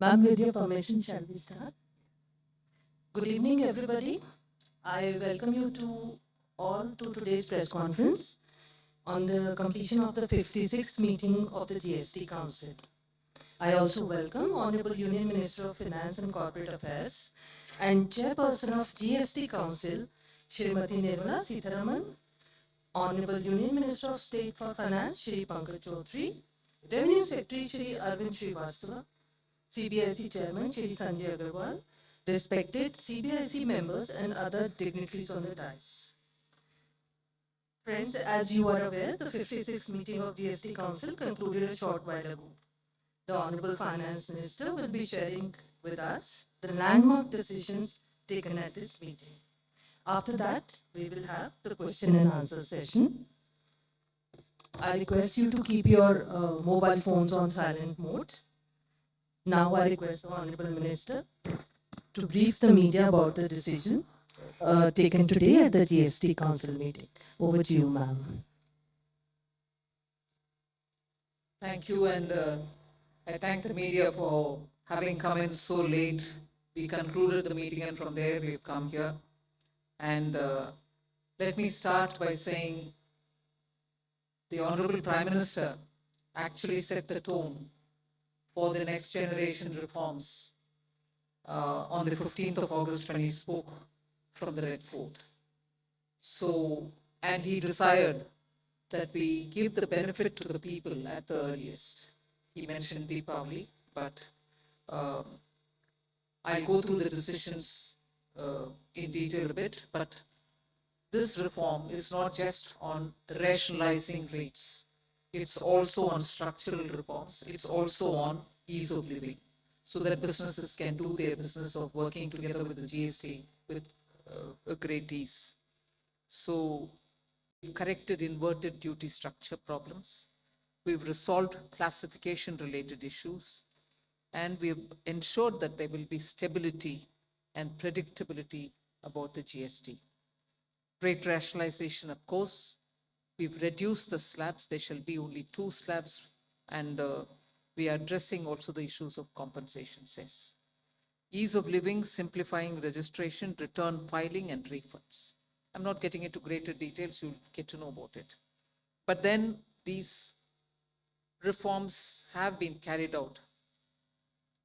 Ma'am, with your permission, shall we start? Good evening, everybody. I welcome you to all to today's press conference on the completion of the 56th meeting of the GST Council. I also welcome Honorable Union Minister of Finance and Corporate Affairs and Chairperson of GST Council, Srimati Nirmala Sitharaman, Honorable Union Minister of State for Finance, Shri Pankaj Chaudhary, Revenue Secretary, Shri Arvind Srivastava, CBIC Chairman, Shri Sanjay Agarwal, respected CBIC members and other dignitaries on the dais. Friends, as you are aware, the 56th meeting of GST Council concluded a short while ago. The Honorable Finance Minister will be sharing with us the landmark decisions taken at this meeting. After that, we will have the question and answer session. I request you to keep your mobile phones on silent mode. Now I request the Honorable Minister to brief the media about the decision taken today at the GST Council meeting. Over to you, ma'am. Thank you, and I thank the media for having come in so late. We concluded the meeting, and from there we've come here. And let me start by saying the Honorable Prime Minister actually set the tone for the next generation reforms on the 15th of August when he spoke from the Red Fort. So, and he desired that we give the benefit to the people at the earliest. He mentioned Deepavali, but I'll go through the decisions in detail a bit, but this reform is not just on rationalizing rates. It's also on structural reforms. It's also on ease of living, so that businesses can do their business of working together with the GST with a great ease. So we've corrected inverted duty structure problems. We've resolved classification-related issues, and we've ensured that there will be stability and predictability about the GST. Rate rationalization, of course, we've reduced the slabs. There shall be only 2 slabs, and we are addressing also the issues of compensation cess. Ease of living, simplifying registration, return filing, and refunds. I'm not getting into greater details, you'll get to know about it. But then these reforms have been carried out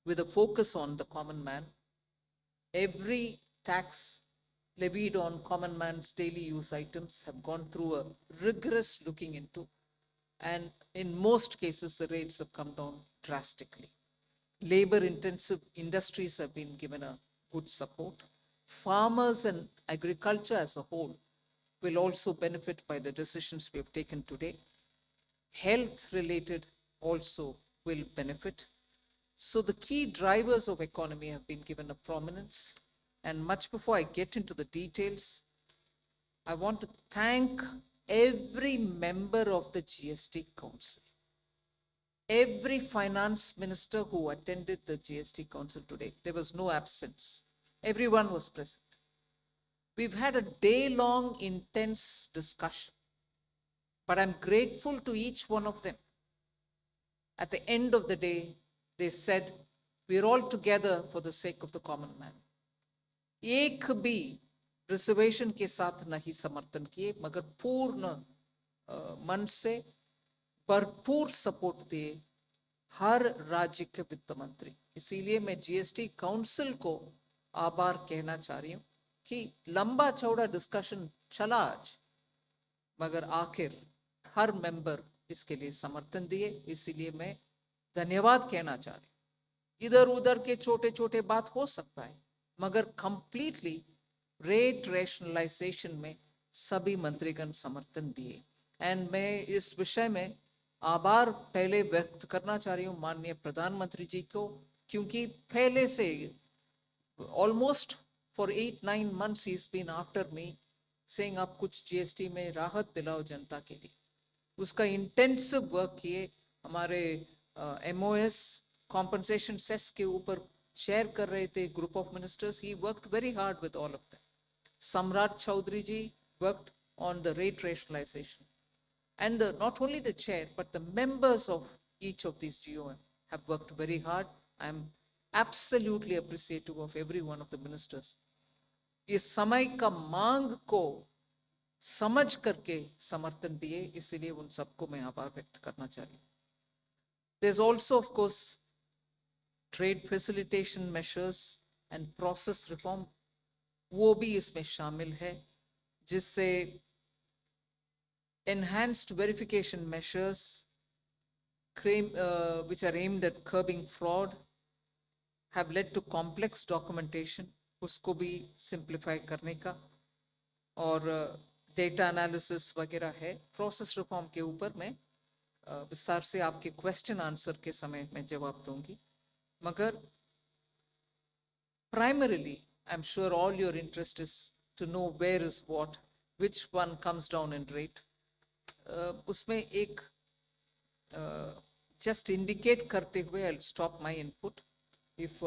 with a focus on the common man. Every tax levied on common man's daily use items have gone through a rigorous looking into, and in most cases the rates have come down drastically. Labor intensive industries have been given a good support. Farmers and agriculture as a whole will also benefit by the decisions we have taken today. Health related also will benefit. So the key drivers of economy have been given a prominence. And much before I get into the details, I want to thank every member of the GST Council, every finance minister who attended the GST Council today. There was no absence. Everyone was present. We've had a day-long intense discussion, but I'm grateful to each one of them. At the end of the day, they said, we're all together for the sake of the common man. एक भी reservation के साथ नहीं समर्थन किए, मगर पूर्ण मन से भरपूर सपोर्ट दिए हर राज्य के वित्त मंत्री. इसीलिए मैं जीएसटी काउंसिल को आभार कहना चाह रही हूँ कि लंबा चौड़ा डिस्कशन चला आज, मगर आखिर हर मेंबर इसके लिए समर्थन दिए. इसीलिए मैं धन्यवाद कहना चाह रही हूँ. इधर उधर के छोटे छोटे बात हो सकता है, मगर कंप्लीटली रेट रैशनलाइजेशन में सभी मंत्रीगण समर्थन दिए. एंड मैं इस विषय में आभार पहले व्यक्त करना चाह रही हूँ माननीय प्रधानमंत्री जी को, क्योंकि पहले से ऑलमोस्ट फॉर 8-9 months ही बीन आफ्टर मी सेइंग आप कुछ जीएसटी में राहत दिलाओ जनता के लिए. उसका इंटेंसिव वर्क किए. हमारे एमओएस कॉम्पनसेशन सेस के ऊपर शेयर कर रहे थे group of ministers. He worked very hard with all of them. Samrat Choudhary ji worked on the rate rationalisation, and not only the chair but the members of each of these GOM have worked very hard. I'm absolutely appreciative of every one of the ministers. इस समय का मांग को समझ करके समर्थन दिए, इसीलिए उन सबको मैं आभार व्यक्त करना चाहती हूँ. There's also, of course, trade facilitation measures and process reform, वो भी इसमें शामिल है, जिससे enhanced verification measures which are aimed at curbing fraud have led to complex documentation, उसको भी simplify करने का, और data analysis वगैरह है. Process reform के ऊपर मैं विस्तार से आपके क्वेश्चन आंसर के समय में जवाब दूंगी. मगर primarily, I'm sure all your interest is to know where is what, which one comes down in rate. उसमें एक just indicate करते हुए I'll stop my input. If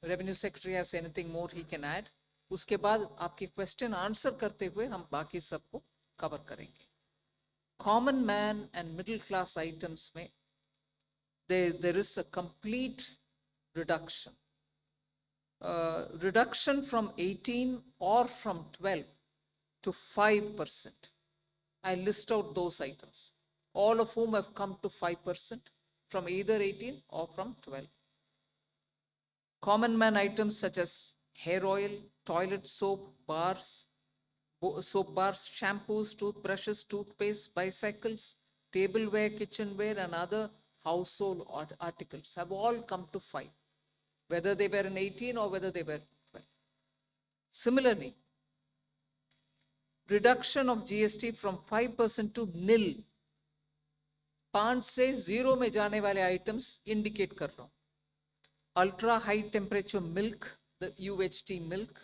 Revenue Secretary has anything more he can add. उसके बाद आपके question answer करते हुए हम बाकी सबको कवर करेंगे. Common man and middle class items में there is a complete reduction. Reduction from 18 or from 12 to 5%. I list out those items, all of whom have come to 5% from either 18 or from 12. Common man items such as hair oil, toilet soap bars, shampoos, toothbrushes, toothpaste, bicycles, tableware, kitchenware, and other household articles have all come to 5, whether they were in 18 or whether they were 12. Similarly, reduction of GST from 5% to nil. 5 से 0 में जाने वाले items indicate कर रहा हूँ. Ultra high temperature milk, the UHT milk,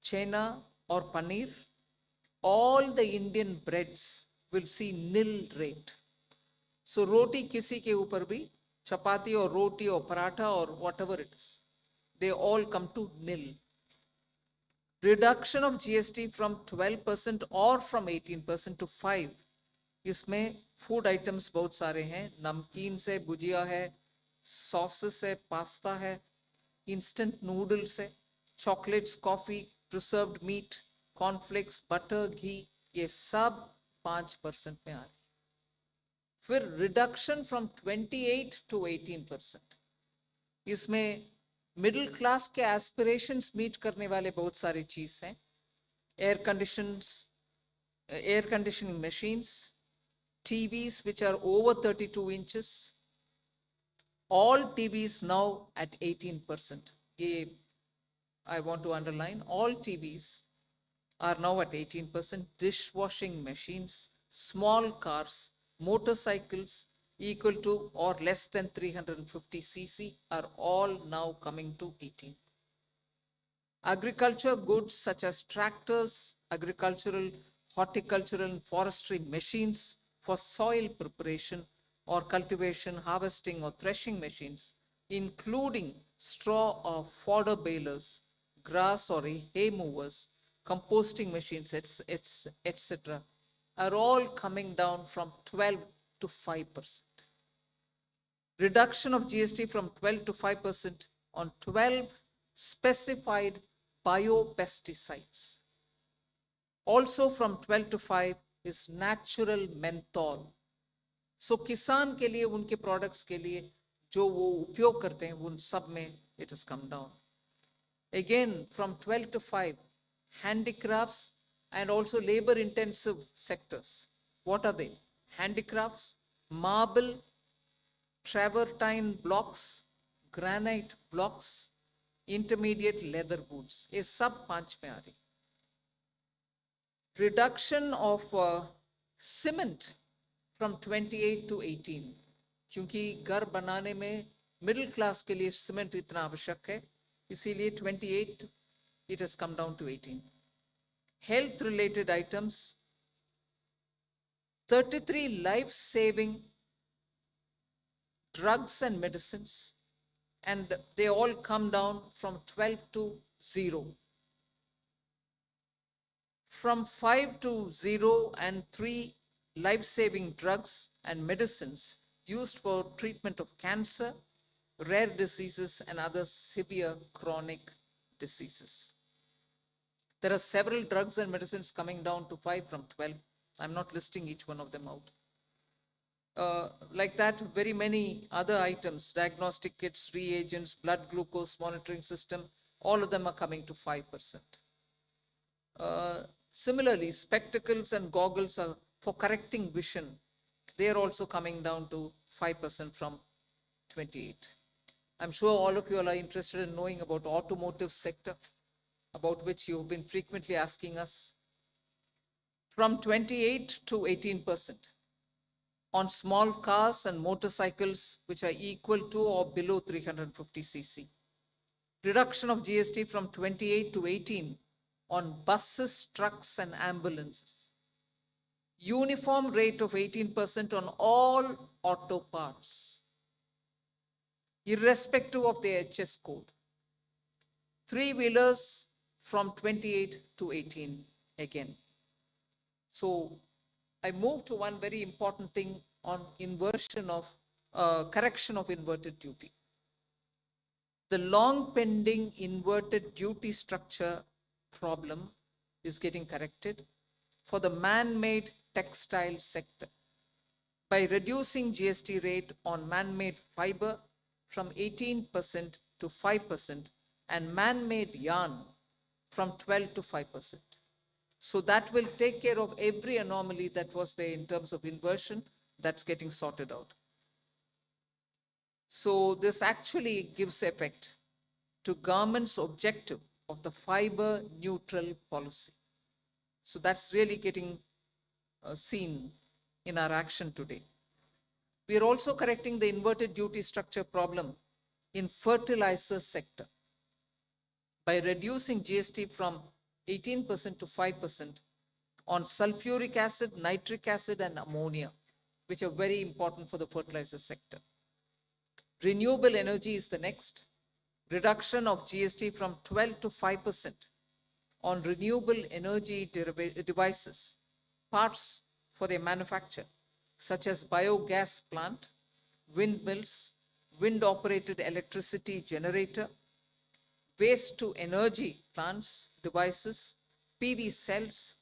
chena or paneer, all the Indian breads will see nil rate. So roti kisi ke upar bhi, chapati or roti or paratha or whatever it is, they all come to nil. Reduction of GST from 12% or from 18% to 5. इसमें food items बहुत सारे हैं. नमकीन से भुजिया है, sauces है, pasta है, instant noodles है, chocolates, coffee, preserved meat, cornflakes, butter, ghee, ये सब 5% में आ रहे. फिर reduction from 28 to 18%. इसमें मिडिल क्लास के एस्पिरेशंस मीट करने वाले बहुत सारे चीज हैं. Air conditioning machines, TVs which are over 32 inches, all TVs now at 18%. I want to underline, all TVs are now at 18%. Dishwashing machines, small cars, motorcycles equal to or less than 350 cc are all now coming to 18. Agriculture goods such as tractors, agricultural, horticultural and forestry machines for soil preparation or cultivation, harvesting or threshing machines, including straw or fodder balers, grass or hay movers, composting machines, etc., are all coming down from 12 to 5%. Reduction of GST from 12 to 5% on 12 specified biopesticides. Also from 12 to 5 is natural menthol. So किसान के लिए, उनके products के लिए जो वो उपयोग करते हैं, उन सब में it has come down. Again, from 12 to 5, handicrafts and also labor intensive sectors. What are they? Handicrafts, marble, travertine blocks, granite blocks, intermediate leather goods. ये सब 5 में आ रही. Reduction of cement from 28 to 18, क्योंकि घर बनाने में मिडिल क्लास के लिए सीमेंट इतना आवश्यक है, इसीलिए 28 it has come down to 18. Health related items, 33 life saving drugs and medicines, and they all come down from 12 to 0. From 5 to 0 and 3 life-saving drugs and medicines used for treatment of cancer, rare diseases, and other severe chronic diseases. There are several drugs and medicines coming down to 5 from 12. I'm not listing each one of them out. Like that, very many other items, diagnostic kits, reagents, blood glucose monitoring system, all of them are coming to 5%. Similarly, spectacles and goggles are for correcting vision. They are also coming down to 5% from 28. I'm sure all of you are interested in knowing about automotive sector, about which you've been frequently asking us. From 28 to 18% on small cars and motorcycles which are equal to or below 350 cc. Reduction of GST from 28 to 18 on buses, trucks, and ambulances. Uniform rate of 18% on all auto parts, irrespective of the HS code. Three-wheelers from 28 to 18 again. So I move to one very important thing on inversion of correction of inverted duty. The long pending inverted duty structure problem is getting corrected for the man-made textile sector by reducing GST rate on man-made fiber from 18% to 5% and man-made yarn from 12 to 5%. So that will take care of every anomaly that was there in terms of inversion that's getting sorted out. So this actually gives effect to government's objective of the fiber neutral policy. So that's really getting seen in our action today. We are also correcting the inverted duty structure problem in fertilizer sector by reducing GST from 18% to 5% on sulfuric acid, nitric acid, and ammonia, which are very important for the fertilizer sector. Renewable energy is the next. Reduction of GST from 12 to 5% on renewable energy devices, parts for their manufacture, such as biogas plant, windmills, wind-operated electricity generator, waste to energy plants, devices, PV cells,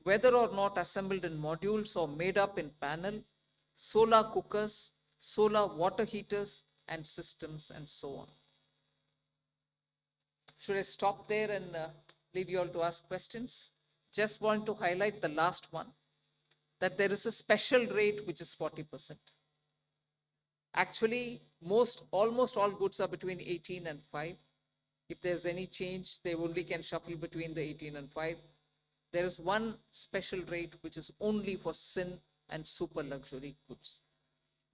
whether or not assembled in modules or made up in panel, solar cookers, solar water heaters, and systems, and so on. Should I stop there and leave you all to ask questions? Just want to highlight the last one, that there is a special rate which is 40%. Actually, almost all goods are between 18 and 5. If there's any change, they only can shuffle between the 18 and 5. There is one special rate which is only for sin and super luxury goods.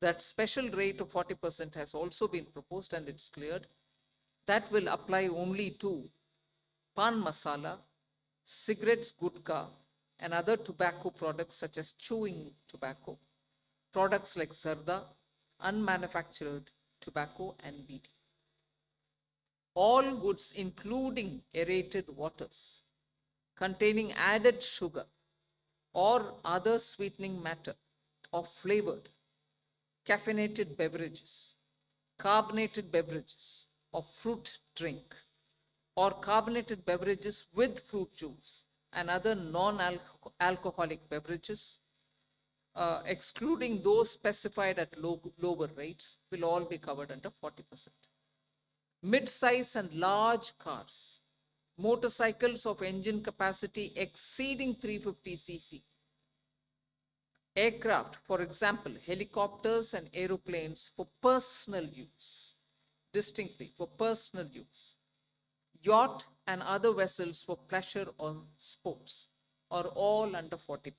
That special rate of 40% has also been proposed and it's cleared. That will apply only to pan masala, cigarettes, gutka, and other tobacco products such as chewing tobacco, products like zarda, unmanufactured tobacco, and weed. All goods, including aerated waters, containing added sugar or other sweetening matter or flavored, caffeinated beverages, carbonated beverages, or fruit drink, or carbonated beverages with fruit juice and other non-alcoholic beverages, excluding those specified at lower rates, will all be covered under 40%. Mid-size and large cars, motorcycles of engine capacity exceeding 350 cc, aircraft, for example, helicopters and aeroplanes for personal use, distinctly for personal use, yacht and other vessels for pleasure or sports are all under 40%.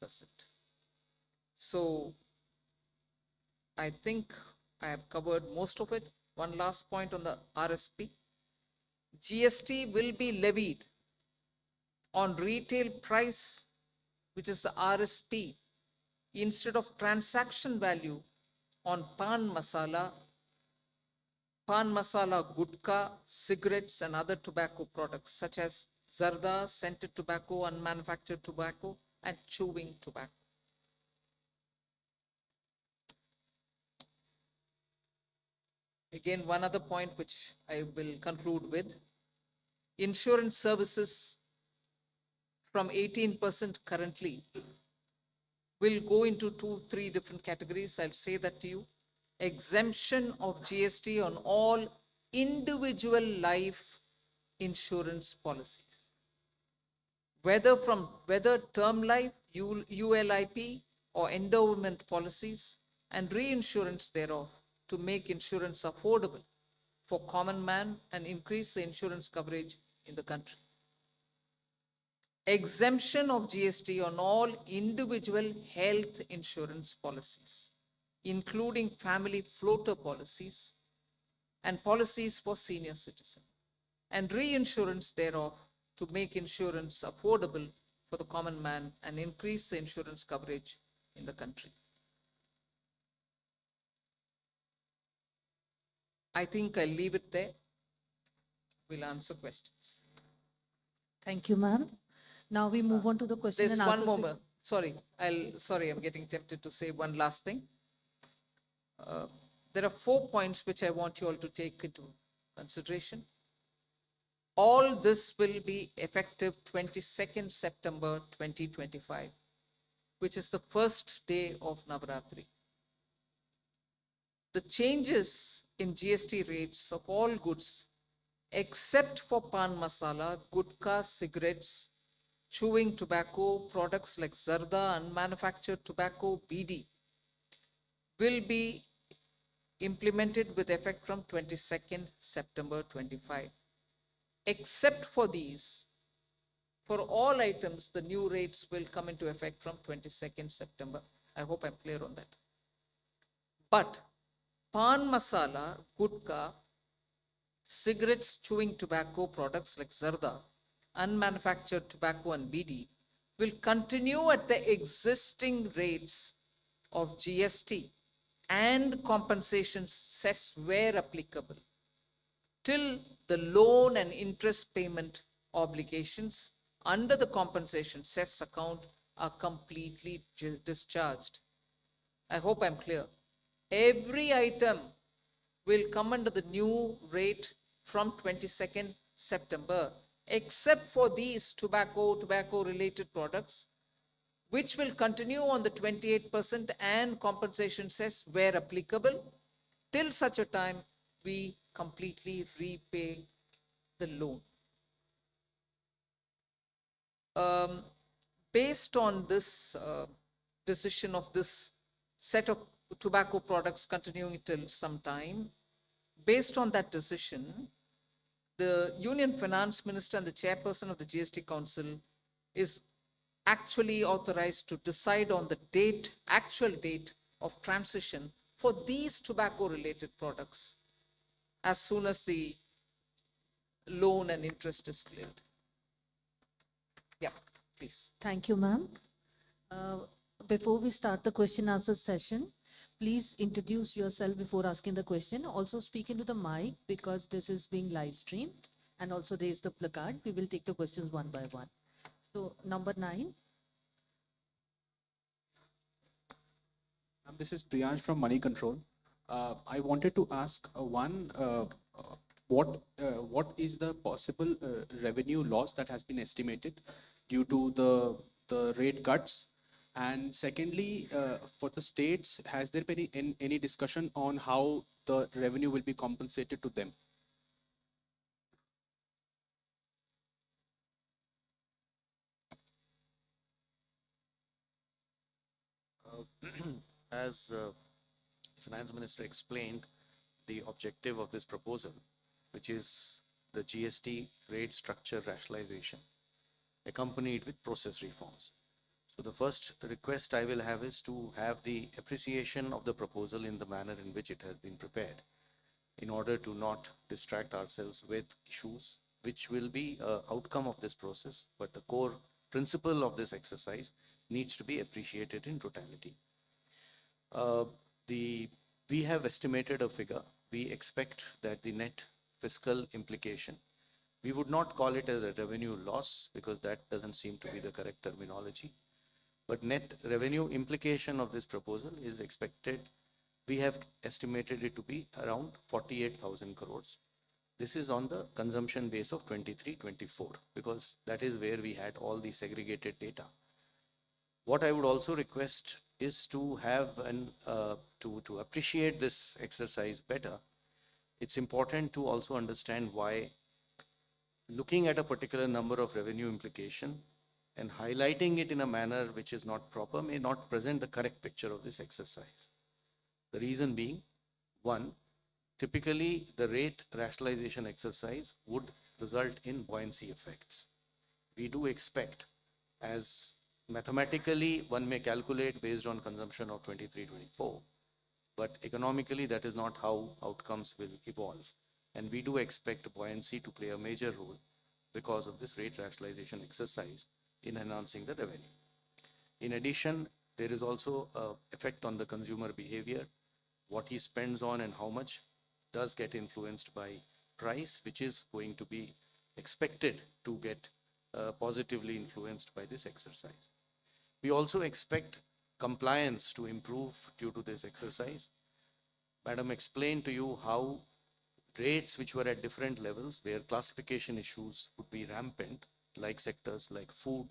So I think I have covered most of it. One last point on the RSP. GST will be levied on retail price, which is the RSP, instead of transaction value on pan masala, gutka, cigarettes, and other tobacco products such as zarda, scented tobacco, unmanufactured tobacco, and chewing tobacco. Again, one other point which I will conclude with. Insurance services from 18% currently will go into 2-3 different categories. I'll say that to you. Exemption of GST on all individual life insurance policies. Whether term life, ULIP, or endowment policies, and reinsurance thereof, to make insurance affordable for common man and increase the insurance coverage in the country. Exemption of GST on all individual health insurance policies, including family floater policies and policies for senior citizens, and reinsurance thereof to make insurance affordable for the common man and increase the insurance coverage in the country. I think I'll leave it there. We'll answer questions. Thank you, ma'am. Now we move on to the question There's and answer. one more. Sorry, I'm getting tempted to say one last thing. There are 4 points which I want you all to take into consideration. All this will be effective 22nd September 2025, which is the first day of Navaratri. The changes in GST rates of all goods, except for pan masala, gutka, cigarettes, chewing tobacco, products like zarda, unmanufactured tobacco, BD, will be implemented with effect from 22nd September 25. Except for these, for all items, the new rates will come into effect from 22nd September. I hope I'm clear on that. But pan masala, gutka, cigarettes, chewing tobacco, products like zarda, unmanufactured tobacco and BD will continue at the existing rates of GST and compensation cess where applicable, till the loan and interest payment obligations under the compensation cess account are completely discharged. I hope I'm clear. Every item will come under the new rate from 22nd September, except for these tobacco-related products, which will continue on the 28% and compensation cess where applicable, till such a time we completely repay the loan. Based on this decision of this set of tobacco products continuing till some time, based on that decision, the Union Finance Minister and the chairperson of the GST Council is actually authorized to decide on the actual date of transition for these tobacco-related products as soon as the loan and interest is cleared. Yeah, please. Thank you, ma'am. Before we start the question answer session, please introduce yourself before asking the question. Also speak into the mic because this is being live streamed, and also raise the placard. We will take the questions one by one. So number 9. This is Priyansh from Money Control. I wanted to ask what is the possible revenue loss that has been estimated due to the rate cuts? And secondly, for the states, has there been any discussion on how the revenue will be compensated to them? As Finance Minister explained, the objective of this proposal, which is the GST rate structure rationalization, accompanied with process reforms. So the first request I will have is to have the appreciation of the proposal in the manner in which it has been prepared, in order to not distract ourselves with issues which will be an outcome of this process, but the core principle of this exercise needs to be appreciated in totality. We have estimated a figure. We expect that the net fiscal implication, we would not call it as a revenue loss because that doesn't seem to be the correct terminology. But net revenue implication of this proposal is expected we have estimated it to be around 48,000 crores. This is on the consumption base of 23-24, because that is where we had all the segregated data. What I would also request is to have to appreciate this exercise better. It's important to also understand why looking at a particular number of revenue implication and highlighting it in a manner which is not proper may not present the correct picture of this exercise. The reason being, one, typically the rate rationalization exercise would result in buoyancy effects. We do expect, as mathematically one may calculate based on consumption of 23-24, but economically that is not how outcomes will evolve. And we do expect buoyancy to play a major role because of this rate rationalization exercise in enhancing the revenue. In addition, there is also an effect on the consumer behavior. What he spends on and how much does get influenced by price, which is going to be expected to get positively influenced by this exercise. We also expect compliance to improve due to this exercise. Madam explained to you how rates which were at different levels, where classification issues would be rampant, like sectors like food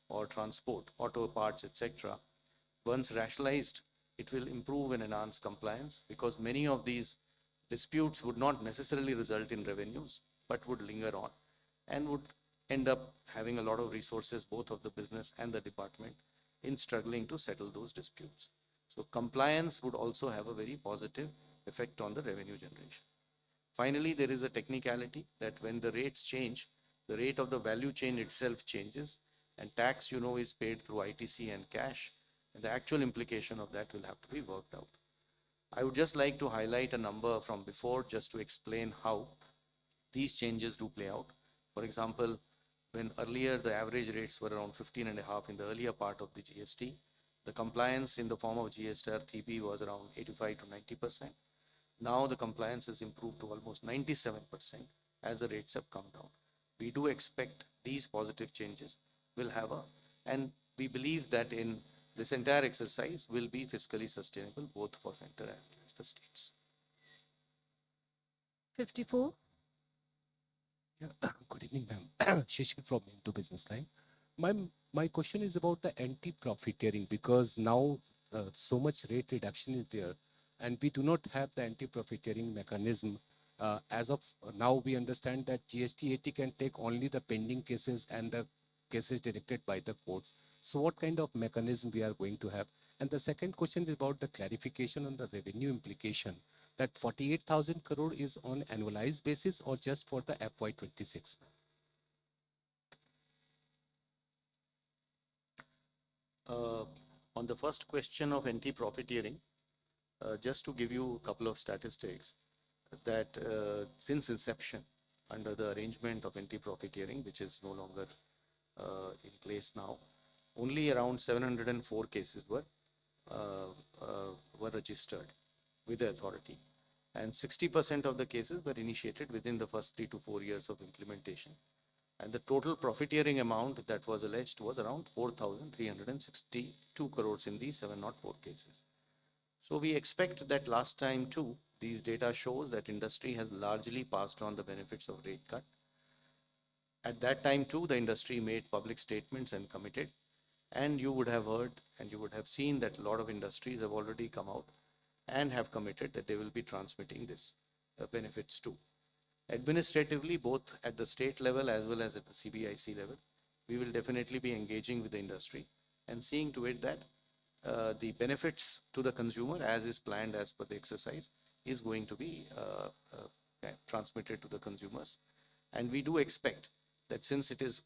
or transport, auto parts, etc. Once rationalized, it will improve and enhance compliance, because many of these disputes would not necessarily result in revenues, but would linger on and would end up having a lot of resources, both of the business and the department, in struggling to settle those disputes. So compliance would also have a very positive effect on the revenue generation. Finally, there is a technicality that when the rates change, the rate of the value chain itself changes, and tax, you know, is paid through ITC and cash, and the actual implication of that will have to be worked out. I would just like to highlight a number from before just to explain how these changes do play out. For example, when earlier the average rates were around 15.5 in the earlier part of the GST, the compliance in the form of GST TB was around 85 to 90%. Now the compliance has improved to almost 97% as the rates have come down. We do expect these positive changes will have and we believe that in this entire exercise will be fiscally sustainable both for center as well as the states. 54. Yeah. Good evening, ma'am. Shishir from Into Business Line. My question is about the anti-profiteering, because now so much rate reduction is there, and we do not have the anti-profiteering mechanism. As of now, we understand that GST 80 can take only the pending cases and the cases directed by the courts. So what kind of mechanism we are going to have? And the second question is about the clarification on the revenue implication, that 48,000 crore is on annualized basis or just for the FY26? On the first question of anti-profiteering, just to give you a couple of statistics, that since inception, under the arrangement of anti-profiteering, which is no longer in place now, only around 704 cases were registered with the authority, and 60% of the cases were initiated within the first 3 to 4 years of implementation. And the total profiteering amount that was alleged was around 4,362 crores in these 704 cases. So we expect that last time too, these data shows that industry has largely passed on the benefits of rate cut. At that time too, the industry made public statements and committed, and you would have heard and you would have seen that a lot of industries have already come out and have committed that they will be transmitting this benefits too. Administratively, both at the state level as well as at the CBIC level, we will definitely be engaging with the industry and seeing to it that the benefits to the consumer, as is planned as per the exercise, is going to be transmitted to the consumers. And we do expect that since it is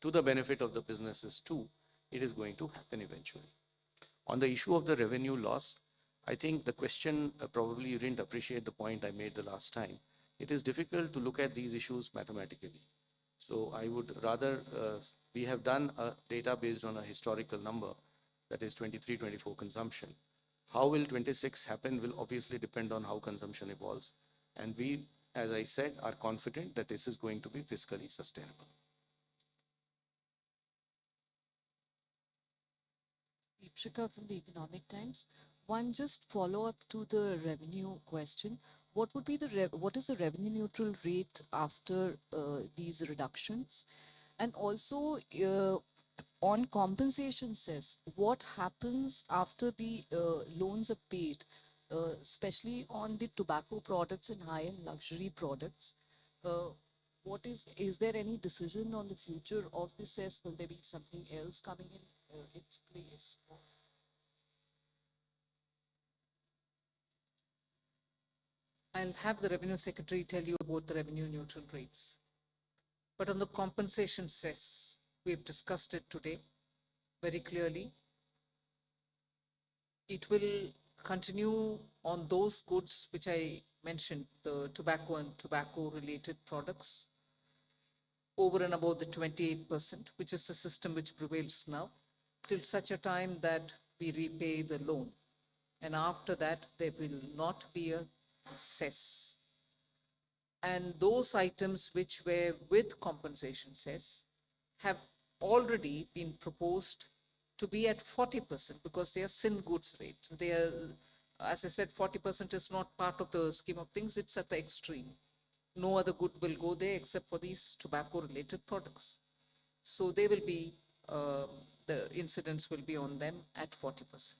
to the benefit of the businesses too, it is going to happen eventually. On the issue of the revenue loss, I think the question, probably you didn't appreciate the point I made the last time. It is difficult to look at these issues mathematically. So I would rather, we have done a data based on a historical number, that is 23-24 consumption. How will 26 happen will obviously depend on how consumption evolves. And we, as I said, are confident that this is going to be fiscally sustainable. Deepshika from the Economic Times. One just follow up to the revenue question. What would be what is the revenue neutral rate after these reductions? And also on compensation cess, what happens after the loans are paid, especially on the tobacco products and high-end luxury products? Uh, what is there any decision on the future of the cess? Will there be something else coming in its place? I'll have the Revenue Secretary tell you about the revenue neutral rates. But on the compensation cess, we've discussed it today very clearly. It will continue on those goods which I mentioned, the tobacco and tobacco related products, over and above the 28%, which is the system which prevails now, till such a time that we repay the loan. And after that, there will not be a cess. And those items which were with compensation cess have already been proposed to be at 40% because they are sin goods rate. They are, as I said, 40% is not part of the scheme of things, it's at the extreme. No other good will go there except for these tobacco related products. So they will be, the incidence will be on them at 40%.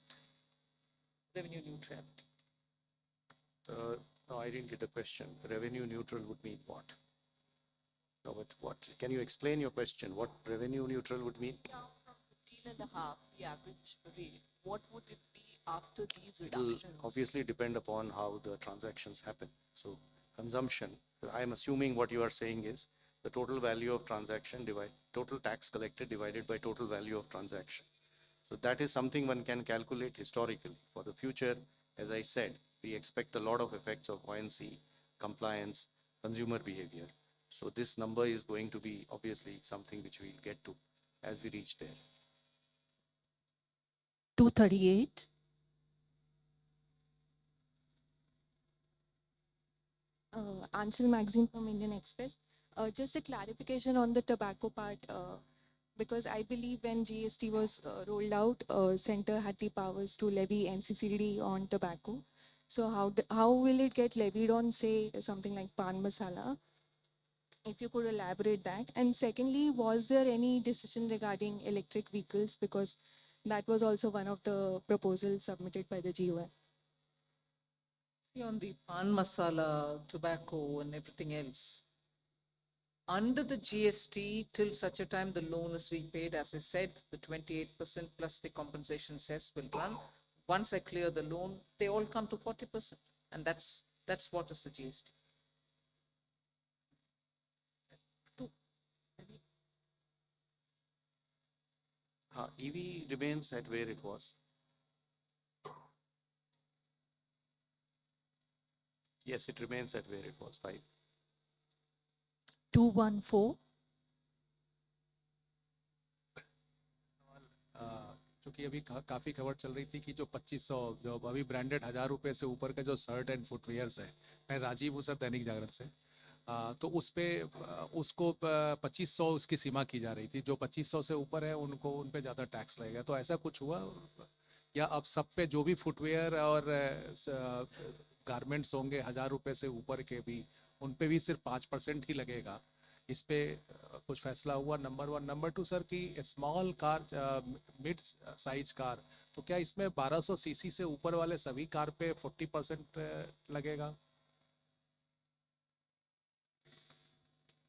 Revenue neutrality. No, I didn't get the question. Revenue neutral would mean what? No, but what? Can you explain your question? What revenue neutral would mean? Down from 15.5, the average rate, what would it be after these It will reductions? obviously depend upon how the transactions happen. So consumption, I'm assuming what you are saying is the total value of transaction total tax collected divided by total value of transaction. So that is something one can calculate historically. For the future, as I said, we expect a lot of effects of buoyancy, compliance, consumer behavior. So this number is going to be obviously something which we'll get to as we reach there. 238. Anshul Magazine from Indian Express. Just a clarification on the tobacco part, because I believe when GST was rolled out, Center had the powers to levy NCCD on tobacco. So how will it get levied on, say, something like pan masala? If you could elaborate that. And secondly, was there any decision regarding electric vehicles? Because that was also one of the proposals submitted by the GUI. See, on the pan masala, tobacco and everything else, under the GST, till such a time the loan is repaid, as I said, the 28% plus the compensation cess will run. Once I clear the loan, they all come to 40%. And that's what is the GST. EV remains at where it was. Yes, it remains at where it was, 5. 214. चूंकि अभी काफ़ी खबर चल रही थी कि जो 2500 जो अभी ब्रांडेड 1000 रुपये से ऊपर का जो शर्ट एंड फुटवेयर्स है, मैं राजीव हूँ सर दैनिक जागरण से, तो उस पे उसको 2500 उसकी सीमा की जा रही थी। जो 2500 से ऊपर है उनको उन पे ज़्यादा टैक्स लगेगा, तो ऐसा कुछ हुआ या अब सब पे जो भी फुटवेयर और गारमेंट्स होंगे 1000 रुपये से ऊपर के भी उन पे भी सिर्फ 5% ही लगेगा? इस पे कुछ फैसला हुआ? नंबर 1। नंबर 2 सर कि small car, mid size car, तो क्या इसमें 1200 सीसी से ऊपर वाले सभी कार पे 40% लगेगा?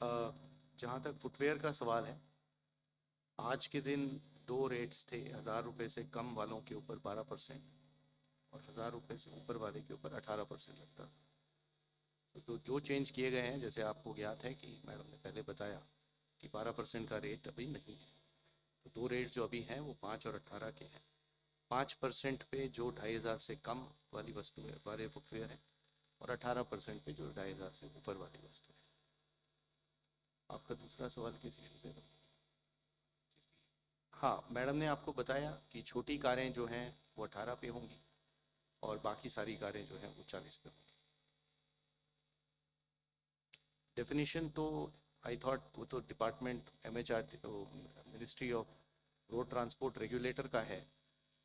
जहाँ तक फुटवेयर का सवाल है, आज के दिन 2 रेट्स थे। 1000 रुपये से कम वालों के ऊपर 12% और 1000 रुपये से ऊपर वाले के ऊपर 18% लगता। तो जो चेंज किए गए हैं, जैसे आपको ज्ञात है कि मैडम ने पहले बताया कि 12% का रेट अभी नहीं है। तो 2 रेट जो अभी हैं वो 5 और 18 के हैं। 5% पे जो 2500 से कम वाली वस्तु है वाले फुटवेयर है, और 18% पे जो 2500 से ऊपर वाली वस्तु है। आपका दूसरा सवाल किस इशू से? हाँ, मैडम ने आपको बताया कि छोटी कारें जो हैं वो 18 पे होंगी और बाकी सारी कारें जो हैं वो 40 पे होंगी। डेफिनेशन तो आई थॉट वो तो department MHR ministry of road transport regulator का है,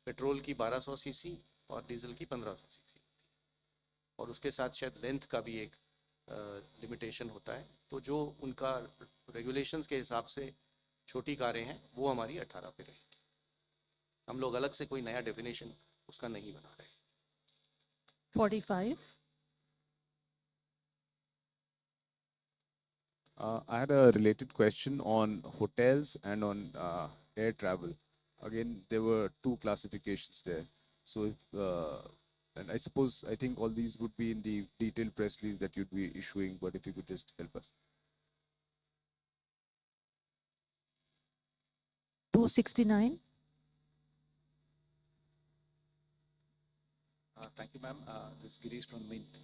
पेट्रोल की 1200 सीसी और डीजल की 1500 सीसी, और उसके साथ शायद लेंथ का भी एक लिमिटेशन होता है। तो जो उनका रेगुलेशंस के हिसाब से छोटी कारें हैं वो हमारी 18 पे रहेगी। हम लोग अलग से कोई नया डेफिनेशन उसका नहीं बना रहे। 45. I had a related question on hotels and on air travel. Again, there were two classifications there. So, and I suppose, I think all these would be in the detailed press release that you'd be issuing, but if you could just help us. 269. Thank you, ma'am. This is Girish from Mint.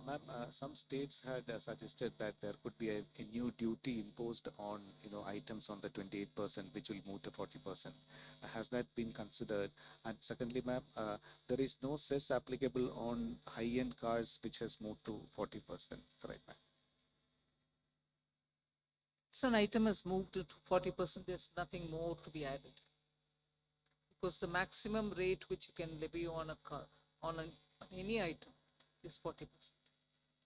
Ma'am, some states had suggested that there could be a new duty imposed on items on the 28%, which will move to 40%. Has that been considered? And secondly, ma'am, there is no cess applicable on high-end cars, which has moved to 40%, right, ma'am? So an item has moved to 40%, there's nothing more to be added. Because the maximum rate which you can levy on a car, on any item is 40%.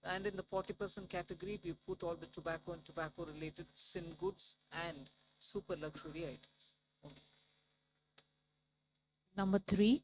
And in the 40% category, we put all the tobacco and tobacco related sin goods and super luxury items. Okay. Number 3.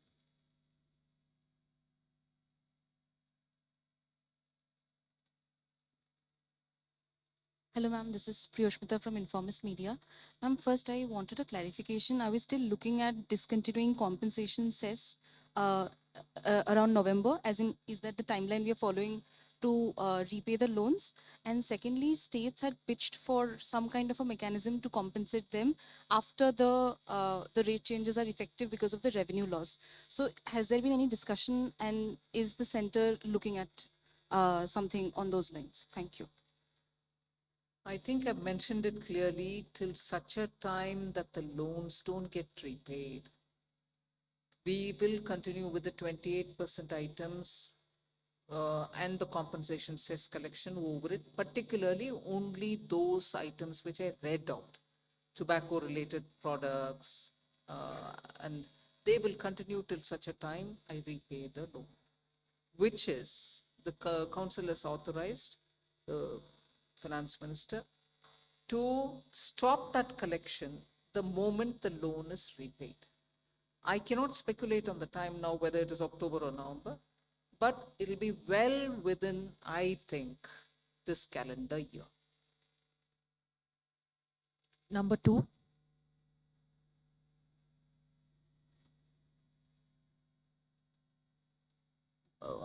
Hello, ma'am. This is Priyoshmita from Informist Media. Ma'am, first I wanted a clarification. Are we still looking at discontinuing compensation cess around November? As in, is that the timeline we are following to repay the loans? And secondly, states had pitched for some kind of a mechanism to compensate them after the rate changes are effective because of the revenue loss. So has there been any discussion, and is the center looking at something on those lines? Thank you. I think I've mentioned it clearly, till such a time that the loans don't get repaid, we will continue with the 28% items and the compensation cess collection over it, particularly only those items which I read out, tobacco related products, and they will continue till such a time I repay the loan, which is the council has authorized the finance minister to stop that collection the moment the loan is repaid. I cannot speculate on the time now whether it is October or November, but it will be well within, I think, this calendar year. Number 2.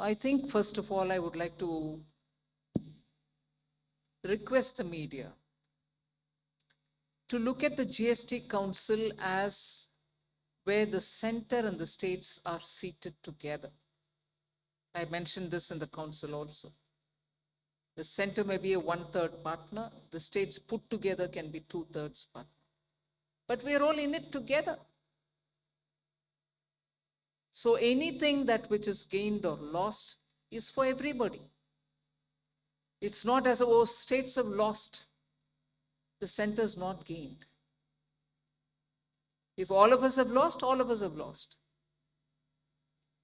I think, first of all, I would like to request the media to look at the GST Council as where the center and the states are seated together. I mentioned this in the council also. The center may be a 1/3 partner, the states put together can be 2/3 partner. But we are all in it together. So anything that which is gained or lost is for everybody. It's not as though states have lost, the center's not gained. If all of us have lost, all of us have lost.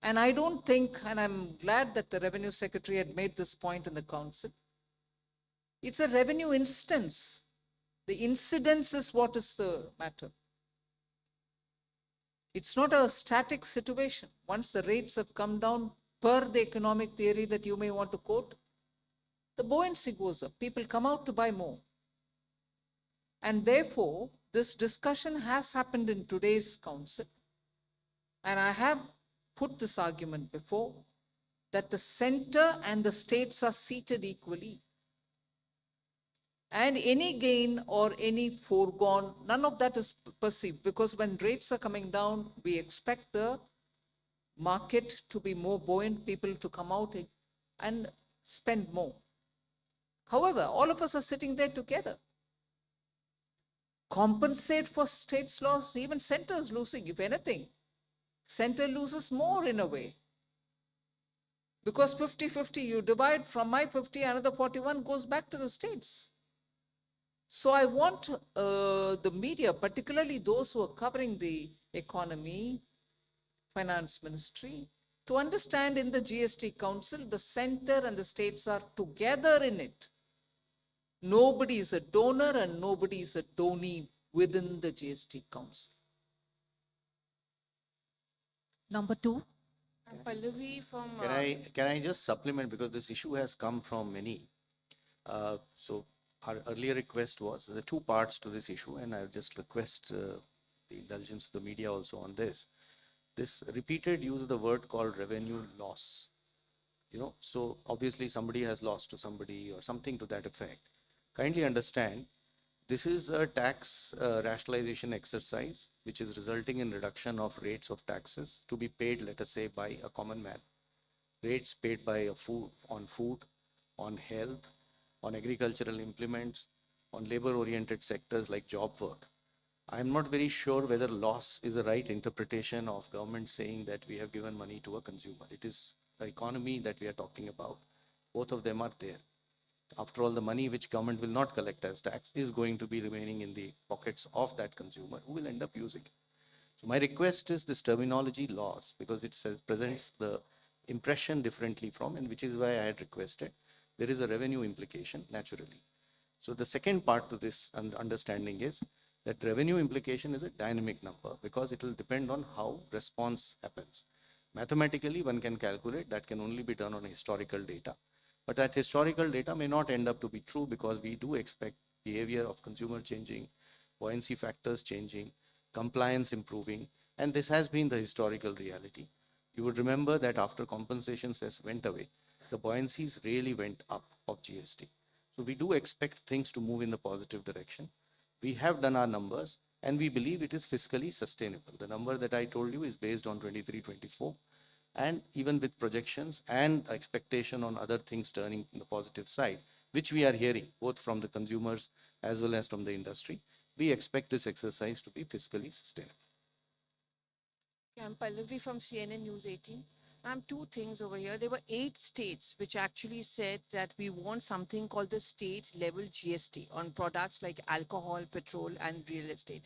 And I don't think, and I'm glad that the Revenue Secretary had made this point in the council, it's a revenue instance. The incidence is what is the matter. It's not a static situation. Once the rates have come down per the economic theory that you may want to quote, the buoyancy goes up. People come out to buy more. And therefore, this discussion has happened in today's council. And I have put this argument before, that the center and the states are seated equally. And any gain or any foregone, none of that is perceived, because when rates are coming down, we expect the market to be more buoyant, people to come out and spend more. However, all of us are sitting there together. Compensate for states' loss, even center is losing. If anything, center loses more in a way. Because 50-50, you divide from my 50, another 41 goes back to the states. So I want the media, particularly those who are covering the economy, Finance Ministry to understand in the GST Council, the center and the states are together in it. Nobody is a donor and nobody is a donee within the GST Council. Number 2. Pallavi from. Can I just supplement, because this issue has come from many. So our earlier request was, there are two parts to this issue, and I'll just request the indulgence of the media also on this. This repeated use of the word called revenue loss. So obviously somebody has lost to somebody or something to that effect. Kindly understand, this is a tax rationalization exercise which is resulting in reduction of rates of taxes to be paid, let us say, by a common man. Rates paid by food, on health, on agricultural implements, on labor-oriented sectors like job work. I'm not very sure whether loss is a right interpretation of government saying that we have given money to a consumer. It is the economy that we are talking about. Both of them are there. After all, the money which government will not collect as tax is going to be remaining in the pockets of that consumer who will end up using it. So my request is this terminology loss, because it presents the impression differently from, and which is why I had requested, there is a revenue implication naturally. So the second part to this understanding is that revenue implication is a dynamic number because it will depend on how response happens. Mathematically, one can calculate, that can only be done on historical data. But that historical data may not end up to be true because we do expect behavior of consumer changing, buoyancy factors changing, compliance improving, and this has been the historical reality. You would remember that after compensation cess went away, the buoyancies really went up of GST. So we do expect things to move in the positive direction. We have done our numbers and we believe it is fiscally sustainable. The number that I told you is based on 23-24. And even with projections and expectation on other things turning in the positive side, which we are hearing both from the consumers as well as from the industry, we expect this exercise to be fiscally sustainable. I'm Pallavi from CNN News 18. Two things over here. There were 8 states which actually said that we want something called the state level GST on products like alcohol, petrol, and real estate.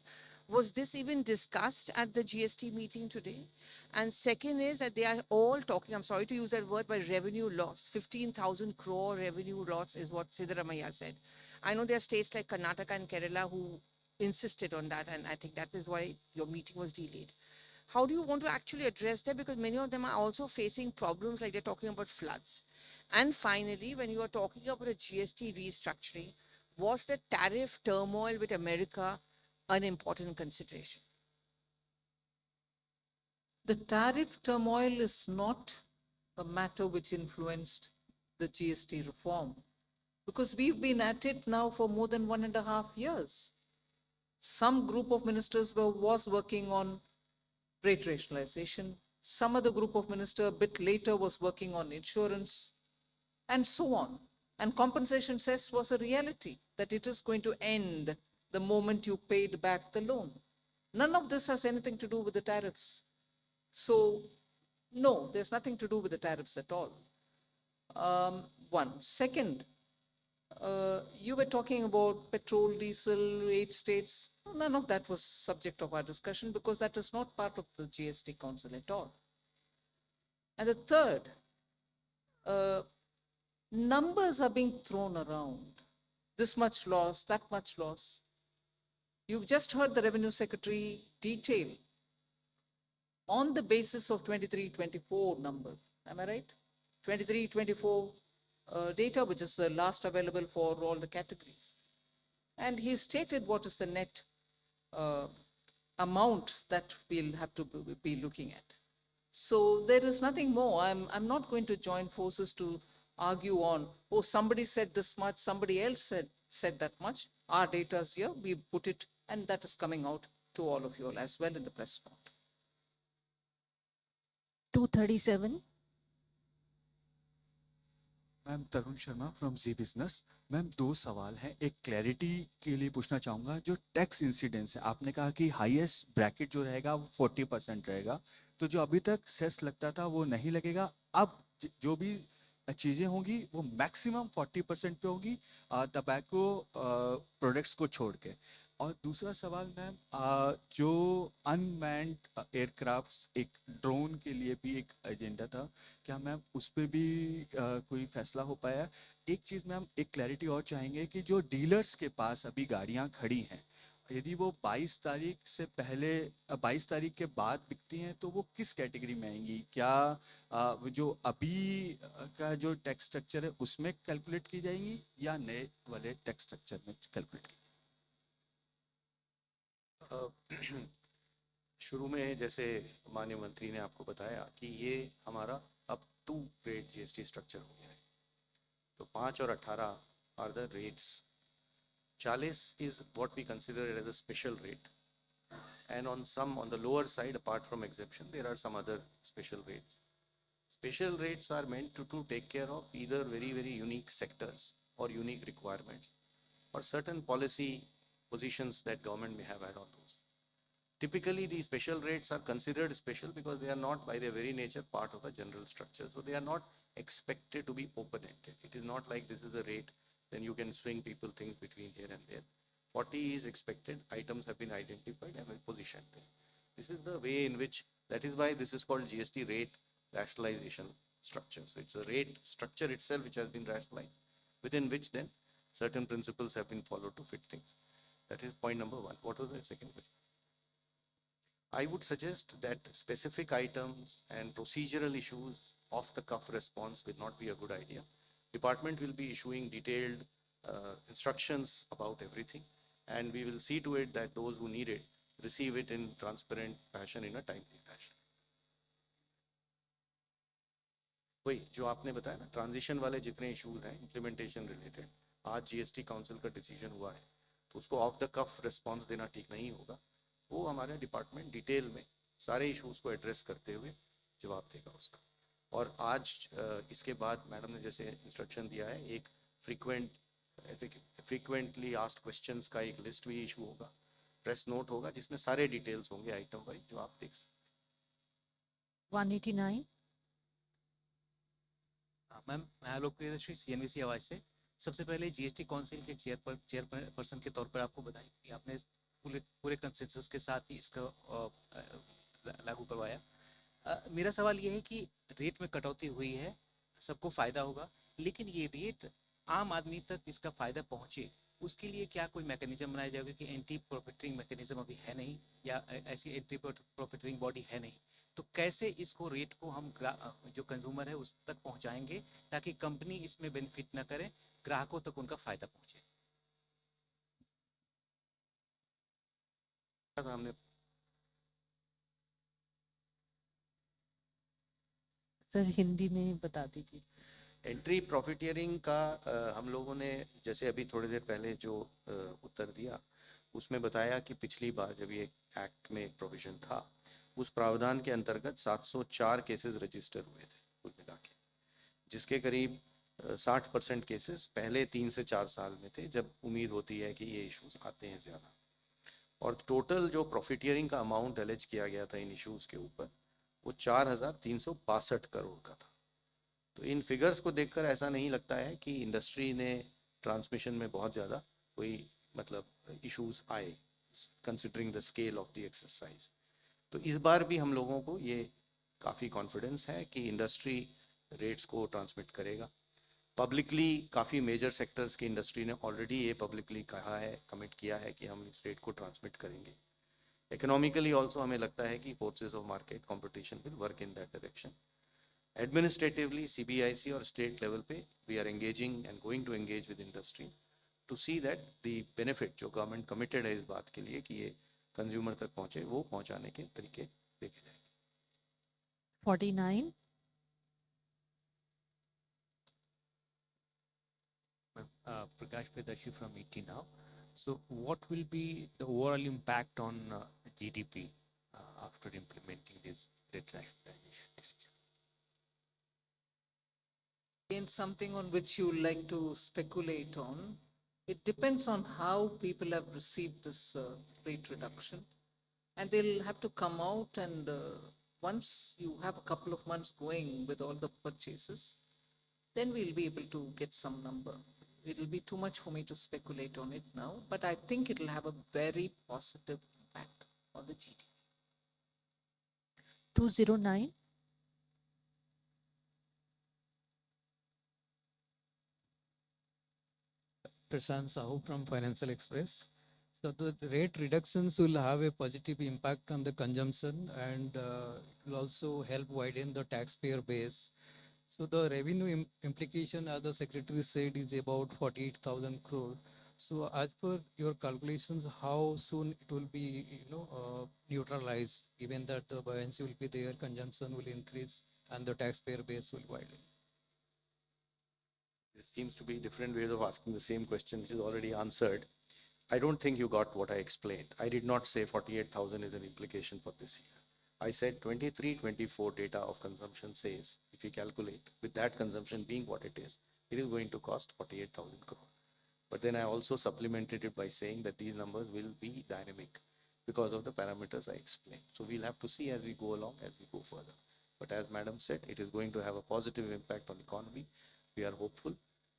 Was this even discussed at the GST meeting today? And second is that they are all talking, I'm sorry to use that word, but revenue loss. 15,000 crore revenue loss is what Sitharaman said. I know there are states like Karnataka and Kerala who insisted on that, and I think that is why your meeting was delayed. How do you want to actually address that? Because many of them are also facing problems like they're talking about floods. And finally, when you are talking about a GST restructuring, was the tariff turmoil with America an important consideration? The tariff turmoil is not a matter which influenced the GST reform because we've been at it now for more than 1.5 years. Some group of ministers was working on rate rationalization. Some other group of ministers a bit later was working on insurance and so on. And compensation cess was a reality that it is going to end the moment you paid back the loan. None of this has anything to do with the tariffs. So, no, there's nothing to do with the tariffs at all. One. Second, you were talking about petrol, diesel, 8 states. None of that was subject of our discussion because that is not part of the GST Council at all. And the third, numbers are being thrown around. This much loss, that much loss. You've just heard the Revenue Secretary detail on the basis of 23-24 numbers. Am I right? 23-24 data, which is the last available for all the categories. And he stated what is the net amount that we'll have to be looking at. So there is nothing more. I'm not going to join forces to argue on, oh, somebody said this much, somebody else said that much. Our data is here, we put it, and that is coming out to all of you all as well in the press note. 237. Ma'am Tarun Sharma from Zee Business. Ma'am 2 सवाल हैं, एक clarity के लिए पूछना चाहूँगा, जो tax incidence है आपने कहा कि हाईएस्ट ब्रैकेट जो रहेगा वो 40% रहेगा, तो जो अभी तक सेस लगता था वो नहीं लगेगा, अब जो भी चीज़ें होंगी वो मैक्सिमम 40% पे होगी टबैको प्रोडक्ट्स को छोड़ के। और दूसरा सवाल मैम, जो अनमैन्ड एयरक्राफ्ट्स, एक ड्रोन के लिए भी एक एजेंडा था, क्या मैम उस पे भी कोई फैसला हो पाया? एक चीज़ मैम, एक क्लैरिटी और चाहेंगे कि जो डीलर्स के पास अभी गाड़ियां खड़ी हैं, यदि वो 22 तारीख से पहले 22 तारीख के बाद बिकती हैं तो वो किस कैटेगरी में आएंगी? क्या वो जो अभी का जो टैक्स स्ट्रक्चर है उसमें कैलकुलेट की जाएंगी या नए वाले टैक्स स्ट्रक्चर में कैलकुलेट की? शुरू में जैसे माननीय मंत्री ने आपको बताया कि ये हमारा अब 2 रेट जीएसटी स्ट्रक्चर हो गया है। तो 5 और 18 are the rates. 40 is what we consider as a special rate, and on the lower side, apart from exemption, there are some other special rates. Special rates are meant to take care of either very unique sectors or unique requirements or certain policy positions that government may have had on those. Typically, these special rates are considered special because they are not by their very nature part of a general structure. So they are not expected to be open-ended. It is not like this is a rate, then you can swing people things between here and there. 40 is expected, items have been identified and positioned there. This is the way in which, that is why this is called GST rate rationalization structure. So it's a rate structure itself which has been rationalized, within which then certain principles have been followed to fit things. That is point number one. What was the second question? I would suggest that specific items and procedural issues off the cuff response will not be a good idea. Department will be issuing detailed instructions about everything, and we will see to it that those who need it receive it in transparent fashion, in a timely fashion. वही जो आपने बताया ना, transition वाले जितने issues हैं implementation related, आज GST council का डिसीजन हुआ है, तो उसको ऑफ द कफ रिस्पांस देना ठीक नहीं होगा. वो हमारे डिपार्टमेंट डिटेल में सारे इश्यूज को एड्रेस करते हुए जवाब देगा उसका. और आज इसके बाद मैडम ने जैसे इंस्ट्रक्शन दिया है, एक फ्रीक्वेंटली आस्क्ड क्वेश्चंस का एक लिस्ट भी इशू होगा, प्रेस नोट होगा, जिसमें सारे डिटेल्स होंगे आइटम वाइज, जो आप देख सकते. 189. मैम, मैं आलोक प्रियदर्शी सीएनबीसी आवाज से. सबसे पहले जीएसटी काउंसिल के चेयरपर्सन के तौर पर आपको बधाई कि आपने पूरे कंसेंसस के साथ ही इसका लागू करवाया. मेरा सवाल ये है कि रेट में कटौती हुई है, सबको फायदा होगा, लेकिन ये रेट आम आदमी तक इसका फायदा पहुंचे, उसके लिए क्या कोई मैकेनिज्म बनाया जाएगा? कि एंटी प्रॉफिटरिंग मैकेनिज्म अभी है नहीं, या ऐसी एंटी प्रॉफिटरिंग बॉडी है नहीं, तो कैसे इसको रेट को हम जो कंज्यूमर है उस तक पहुंचाएंगे ताकि कंपनी इसमें बेनिफिट ना करे, ग्राहकों तक उनका फायदा पहुंचे? हमने सर हिंदी में बता दीजिए. एंट्री प्रॉफिटियरिंग का हम लोगों ने जैसे अभी थोड़ी देर पहले जो उत्तर दिया, उसमें बताया कि पिछली बार जब ये एक्ट में एक प्रोविजन था, उस प्रावधान के अंतर्गत 704 केसेस रजिस्टर हुए थे कुल मिला के, जिसके करीब 60% केसेस पहले 3 से 4 साल में थे, जब उम्मीद होती है कि ये इश्यूज आते हैं ज़्यादा. और टोटल जो प्रॉफिटियरिंग का अमाउंट एलेज किया गया था इन इश्यूज के ऊपर, वो 4,362 करोड़ का था. तो इन फिगर्स को देखकर ऐसा नहीं लगता है कि इंडस्ट्री ने ट्रांसमिशन में बहुत ज़्यादा कोई मतलब इश्यूज आए, considering the scale of the exercise. तो इस बार भी हम लोगों को ये काफ़ी कॉन्फिडेंस है कि इंडस्ट्री रेट्स को ट्रांसमिट करेगा. पब्लिकली काफ़ी मेजर सेक्टर्स की इंडस्ट्री ने ऑलरेडी ये पब्लिकली कहा है, कमिट किया है कि हम इस रेट को ट्रांसमिट करेंगे. इकोनॉमिकली ऑल्सो हमें लगता है कि forces of market competition will work in that direction. Administratively CBIC और स्टेट लेवल पे we are engaging and going to engage with industries to see that the benefit जो government committed है इस बात के लिए कि ये कंज्यूमर तक पहुंचे, वो पहुंचाने के तरीके देखे जाएंगे. 49. Prakash Predashi from ET now. So what will be the overall impact on GDP after implementing this rate rationalization decision? Again, something on which you like to speculate on. It depends on how people have received this rate reduction, and they'll have to come out and once you have a couple of months going with all the purchases, then we'll be able to get some number. it'll be too much for me to speculate on it now, but I think it'll have a very positive impact on the GDP. 209. Prashant Sahu from Financial Express. So the rate reductions will have a positive impact on the consumption and it will also help widen the taxpayer base. So the revenue implication, as the secretary said, is about 48,000 crore. So as per your calculations, how soon it will be, neutralized, given that the buoyancy will be there, consumption will increase, and the taxpayer base will widen? There seems to be different ways of asking the same question, which is already answered. I don't think you got what I explained. I did not say 48,000 is an implication for this year. I said 23-24 data of consumption says, if you calculate with that consumption being what it is going to cost 48,000 crore. But then I also supplemented it by saying that these numbers will be dynamic because of the parameters I explained. So we'll have to see as we go along, as we go further. But as Madam said, it is going to have a positive impact on the economy. We are hopeful.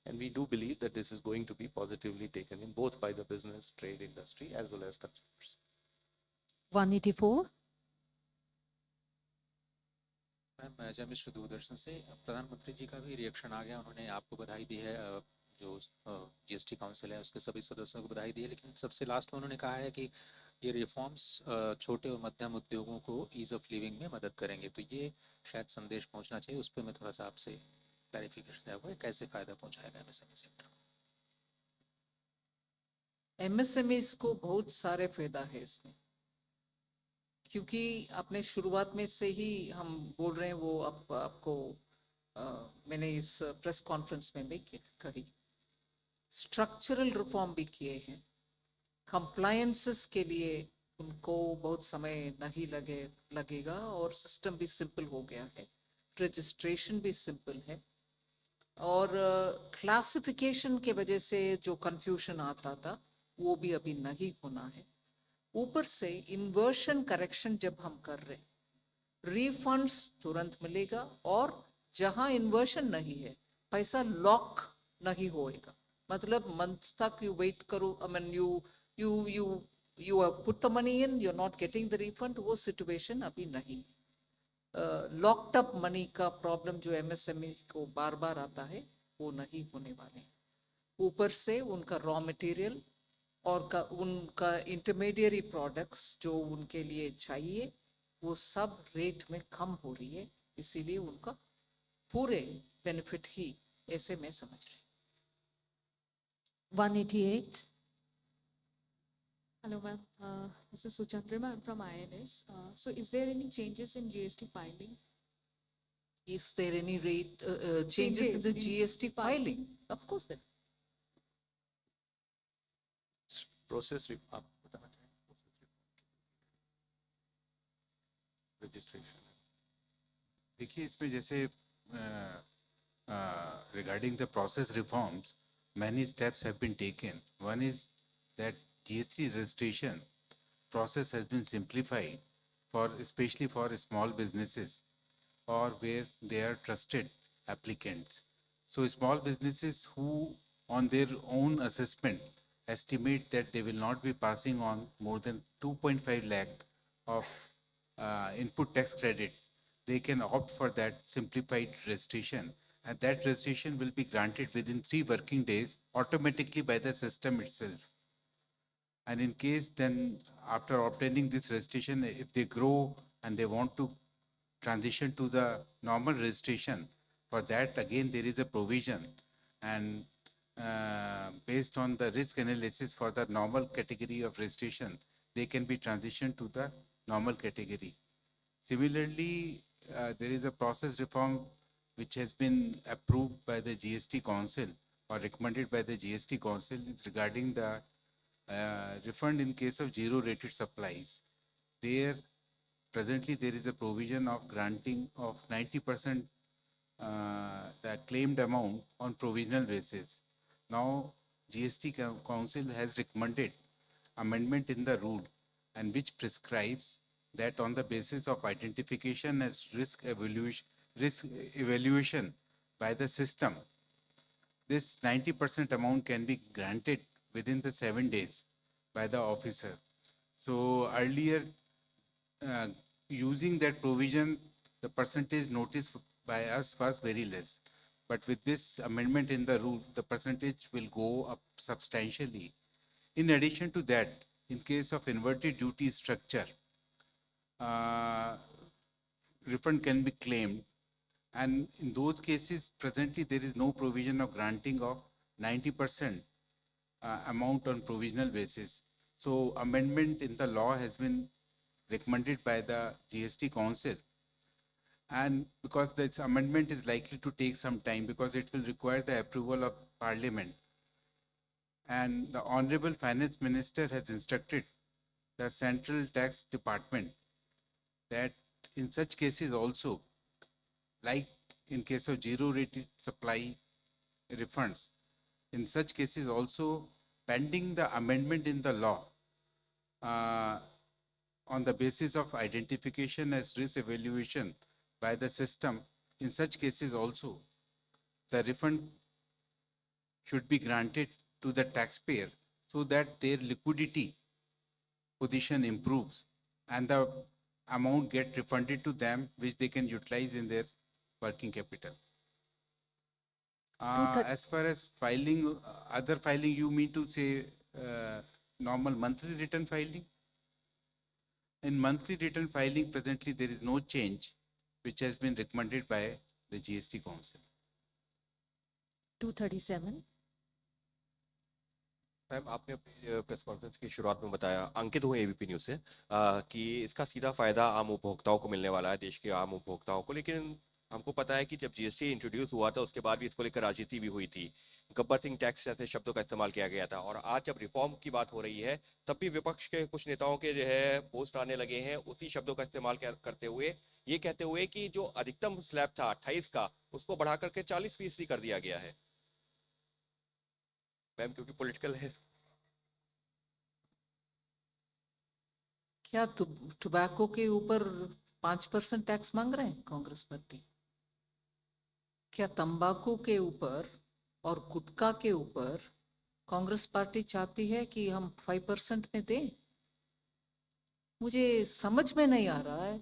And we do believe that this is going to be positively taken in both by the business, trade, industry, as well as consumers. 184. Ma'am जय मिश्र दूरदर्शन से प्रधानमंत्री जी का भी reaction आ गया, उन्होंने आपको बधाई दी है, जो जीएसटी काउंसिल है उसके सभी सदस्यों को बधाई दी है, लेकिन सबसे लास्ट में उन्होंने कहा है कि ये रिफॉर्म्स छोटे और मध्यम उद्योगों को ईज ऑफ लिविंग में मदद करेंगे, तो ये शायद संदेश पहुंचना चाहिए, उस पर मैं थोड़ा सा आपसे क्लैरिफिकेशन चाहूँगा, कैसे फायदा पहुंचाएगा एमएसएमई सेक्टर को? एमएसएमईज को बहुत सारे फायदा है इसमें, क्योंकि आपने शुरुआत में से ही हम बोल रहे हैं, वो आपको मैंने इस प्रेस कॉन्फ्रेंस में भी कही, स्ट्रक्चरल रिफॉर्म भी किए हैं, कंप्लायंसेस के लिए उनको बहुत समय नहीं लगेगा और सिस्टम भी सिंपल हो गया है, रजिस्ट्रेशन भी सिंपल है, और क्लासिफिकेशन के वजह से जो कंफ्यूजन आता था वो भी अभी नहीं होना है। ऊपर से इन्वर्शन करेक्शन जब हम कर रहे हैं, रिफंड्स तुरंत मिलेगा, और जहां इन्वर्शन नहीं है पैसा लॉक नहीं होएगा, मतलब मंथ तक यू वेट करो, I mean you have put the money in, you're not getting the refund, वो सिचुएशन अभी नहीं। लॉक्ड अप मनी का प्रॉब्लम जो एमएसएमई को बार बार आता है वो नहीं होने वाले। ऊपर से उनका रॉ मटेरियल और उनका इंटरमीडियरी प्रोडक्ट्स जो उनके लिए चाहिए वो सब रेट में कम हो रही है, इसीलिए उनका पूरे बेनिफिट ही ऐसे मैं समझ रही। 188. Hello, ma'am. This is Suchandra, I'm from INS. So is there any changes in GST filing? Is there any rate changes in the GST filing? Of course there. Process registration. देखिए इसमें जैसे regarding the process reforms, many steps have been taken. One is that GST registration process has been simplified for especially for small businesses or where they are trusted applicants. So small businesses who on their own assessment estimate that they will not be passing on more than 2.5 lakh of input tax credit, they can opt for that simplified registration, and that registration will be granted within 3 working days automatically by the system itself. And in case then after obtaining this registration, if they grow and they want to transition to the normal registration, for that again there is a provision, and based on the risk analysis for the normal category of registration, they can be transitioned to the normal category. Similarly, there is a process reform which has been approved by the GST Council or recommended by the GST Council. It's regarding the refund in case of zero rated supplies. There, presently there is a provision of granting of 90% the claimed amount on provisional basis. Now, GST Council has recommended amendment in the rule, and which prescribes that on the basis of identification as risk evaluation by the system, this 90% amount can be granted within the 7 days by the officer. So earlier, uh, using that provision, the percentage noticed by us was very less. But with this amendment in the rule, the percentage will go up substantially. In addition to that, in case of inverted duty structure, uh, refund can be claimed. And in those cases, presently there is no provision of granting of 90% amount on provisional basis. So amendment in the law has been recommended by the GST Council. And because this amendment is likely to take some time because it will require the approval of Parliament. And the Honorable Finance Minister has instructed the Central Tax Department that in such cases also, like in case of zero rated supply refunds, in such cases also, pending the amendment in the law, on the basis of identification as risk evaluation by the system, in such cases also, the refund should be granted to the taxpayer so that their liquidity position improves and the amount get refunded to them, which they can utilize in their working capital. As far as filing, other filing, you mean to say normal monthly return filing? In monthly return filing, presently there is no change, which has been recommended by the GST Council. 237. Ma'am आपने अपनी press conference की शुरुआत में बताया, अंकित हुए ABP news से, कि इसका सीधा फायदा आम उपभोक्ताओं को मिलने वाला है, देश के आम उपभोक्ताओं को। लेकिन हमको पता है कि जब जीएसटी इंट्रोड्यूस हुआ था उसके बाद भी इसको लेकर राजनीति भी हुई थी, गब्बर सिंह टैक्स जैसे शब्दों का इस्तेमाल किया गया था। और आज जब रिफॉर्म की बात हो रही है तब भी विपक्ष के कुछ नेताओं के जो है पोस्ट आने लगे हैं उसी शब्दों का इस्तेमाल करते हुए, ये कहते हुए कि जो अधिकतम स्लैब था 28 का, उसको बढ़ा करके 40% कर दिया गया है। मैम क्योंकि पॉलिटिकल है। क्या टोबैको के ऊपर 5% टैक्स मांग रहे हैं कांग्रेस पार्टी? क्या तंबाकू के ऊपर और गुटखा के ऊपर कांग्रेस पार्टी चाहती है कि हम 5% में दें? मुझे समझ में नहीं आ रहा है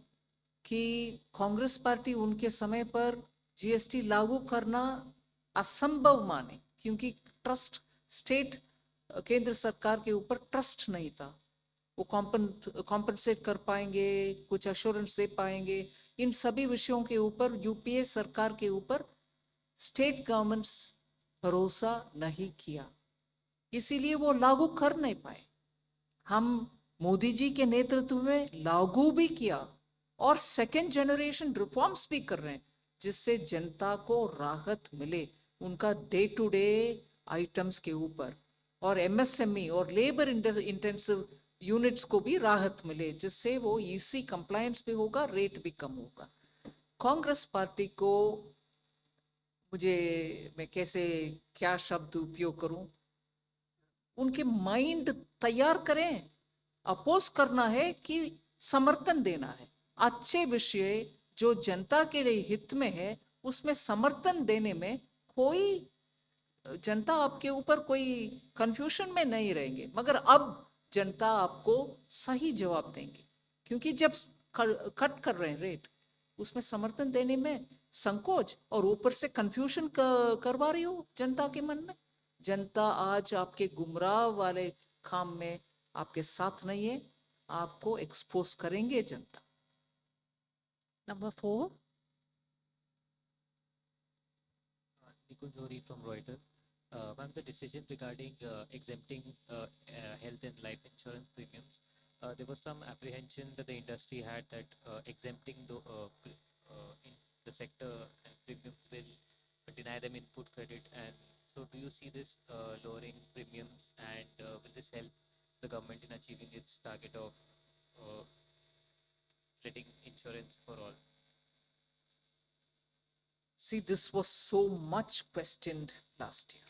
कि कांग्रेस पार्टी उनके समय पर जीएसटी लागू करना असंभव माने, क्योंकि ट्रस्ट स्टेट केंद्र सरकार के ऊपर ट्रस्ट नहीं था। वो कॉम्पनसेट कर पाएंगे, कुछ अश्योरेंस दे पाएंगे, इन सभी विषयों के ऊपर यूपीए सरकार के ऊपर स्टेट गवर्नमेंट्स भरोसा नहीं किया, इसीलिए वो लागू कर नहीं पाए। हम मोदी जी के नेतृत्व में लागू भी किया और सेकेंड जनरेशन रिफॉर्म्स भी कर रहे हैं, जिससे जनता को राहत मिले उनका डे टू डे आइटम्स के ऊपर, और एमएसएमई और लेबर इंटेंसिव यूनिट्स को भी राहत मिले, जिससे वो ईसी कंप्लायंस भी होगा, रेट भी कम होगा। कांग्रेस पार्टी को मैं कैसे क्या शब्द उपयोग करूं, उनके माइंड तैयार करें। अपोज करना है कि समर्थन देना है। अच्छे विषय जो जनता के लिए हित में है उसमें समर्थन देने में कोई जनता आपके ऊपर कोई कंफ्यूजन में नहीं रहेंगे। मगर अब जनता आपको सही जवाब देंगे, क्योंकि जब कट कर रहे हैं रेट, उसमें समर्थन देने में संकोच और ऊपर से कंफ्यूजन करवा रही हो जनता के मन में। जनता आज आपके गुमराह वाले काम में आपके साथ नहीं है, आपको एक्सपोज करेंगे जनता। Number 4. Nikun Jori from Reuters. Ma'am, the decision regarding exempting health and life insurance premiums, there was some apprehension that the industry had that exempting in the sector and premiums will deny them input credit. And so do you see this lowering premiums, and will this help the government in achieving its target of getting insurance for all? See, this was so much questioned last year.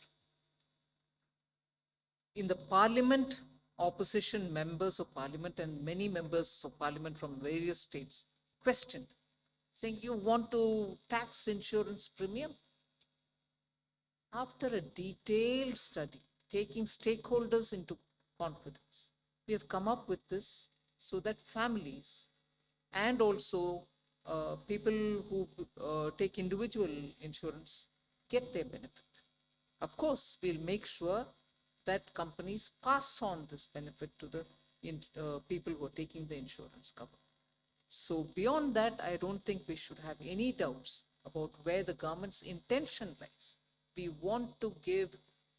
In the parliament, opposition members of parliament and many members of parliament from various states questioned, saying, you want to tax insurance premium? after a detailed study, taking stakeholders into confidence, we have come up with this so that families and also people who take individual insurance get their benefit. Of course, we'll make sure that companies pass on this benefit to the people who are taking the insurance cover. So beyond that, I don't think we should have any doubts about where the government's intention lies. We want to give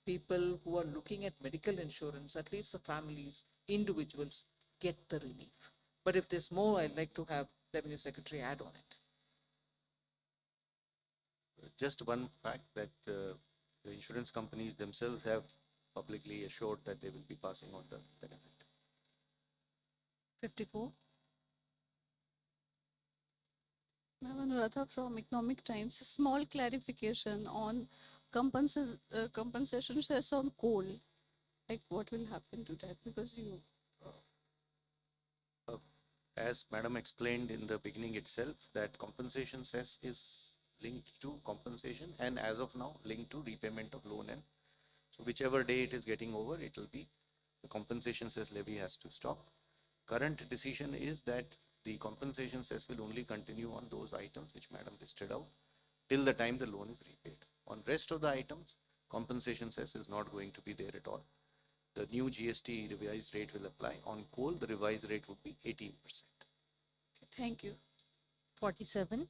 people who are looking at medical insurance, at least the families, individuals, get the relief. But if there's more, I'd like to have Revenue Secretary add on it. Just one fact that the insurance companies themselves have publicly assured that they will be passing on the benefit. 54. Ma'am, Anuradha from Economic Times. A small clarification on compensation cess on coal. Like what will happen to that? Because you. As Madam explained in the beginning itself, that compensation cess is linked to compensation and as of now linked to repayment of loan, and so whichever day it is getting over, it will be the compensation cess levy has to stop. Current decision is that the compensation cess will only continue on those items which Madam listed out till the time the loan is repaid. On rest of the items, compensation cess is not going to be there at all. The new GST revised rate will apply. On coal, the revised rate would be 18%. Thank you. 47.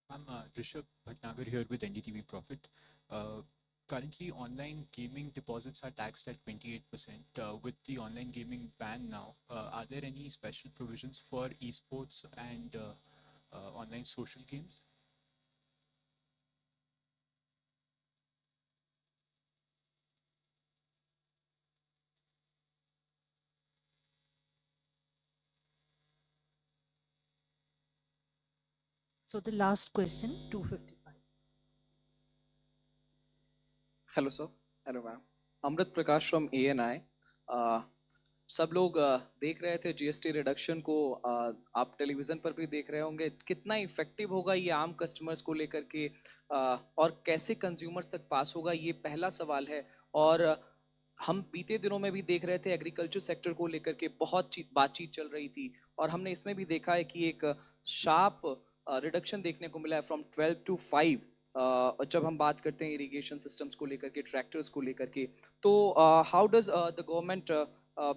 I'm Rishabh Bhatnagar here with NDTV Profit. Currently, online gaming deposits are taxed at 28%. With the online gaming ban now, are there any special provisions for esports and online social games? So the last question, 255. Hello sir, hello ma'am, Amrit Prakash from ANI। सब लोग देख रहे थे GST reduction को, आप television पर भी देख रहे होंगे। कितना इफेक्टिव होगा ये आम कस्टमर्स को लेकर के, और कैसे कंज्यूमर्स तक पास होगा, ये पहला सवाल है। और हम बीते दिनों में भी देख रहे थे एग्रीकल्चर सेक्टर को लेकर के बहुत बातचीत चल रही थी, और हमने इसमें भी देखा है कि एक शार्प रिडक्शन देखने को मिला है फ्रॉम 12 to 5। जब हम बात करते हैं इरिगेशन सिस्टम्स को लेकर के, ट्रैक्टर्स को लेकर के, तो how does the government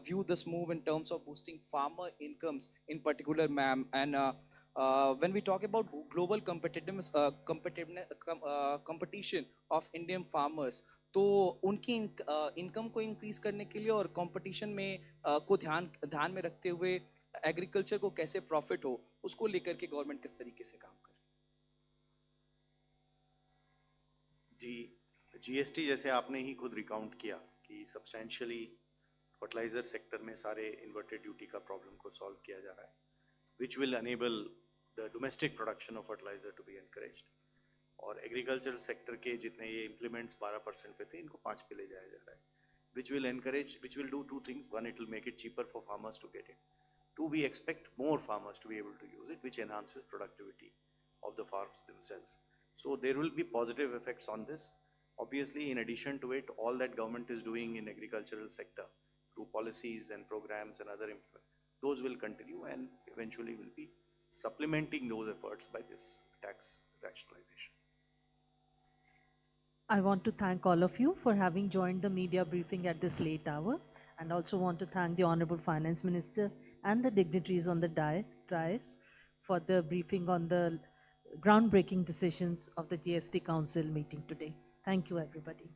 view this move in terms of boosting farmer incomes in particular, ma'am? And when we talk about global competition of Indian farmers, तो उनकी इनकम को इंक्रीज करने के लिए और कंपटीशन में को ध्यान में रखते हुए एग्रीकल्चर को कैसे प्रॉफिट हो, उसको लेकर के गवर्नमेंट किस तरीके से काम करे? जी, जीएसटी जैसे आपने ही खुद रिकाउंट किया कि सब्सटेंशियली फर्टिलाइजर सेक्टर में सारे इन्वर्टेड ड्यूटी का प्रॉब्लम को सॉल्व किया जा रहा है, which will enable the domestic production of fertiliser to be encouraged. और एग्रीकल्चरल सेक्टर के जितने ये इम्प्लीमेंट्स 12% पे थे, इनको 5 पे ले जाया जा रहा है, which will encourage, which will do 2 things. One, it will make it cheaper for farmers to get it. 2, we expect more farmers to be able to use it, which enhances productivity of the farms themselves. So there will be positive effects on this. Obviously, in addition to it, all that government is doing in agricultural sector through policies and programs and other those will continue and eventually will be supplementing those efforts by this tax rationalization. I want to thank all of you for having joined the media briefing at this late hour, and also want to thank the Honorable Finance Minister and the dignitaries on the dais for the briefing on the groundbreaking decisions of the GST Council meeting today. Thank you, everybody.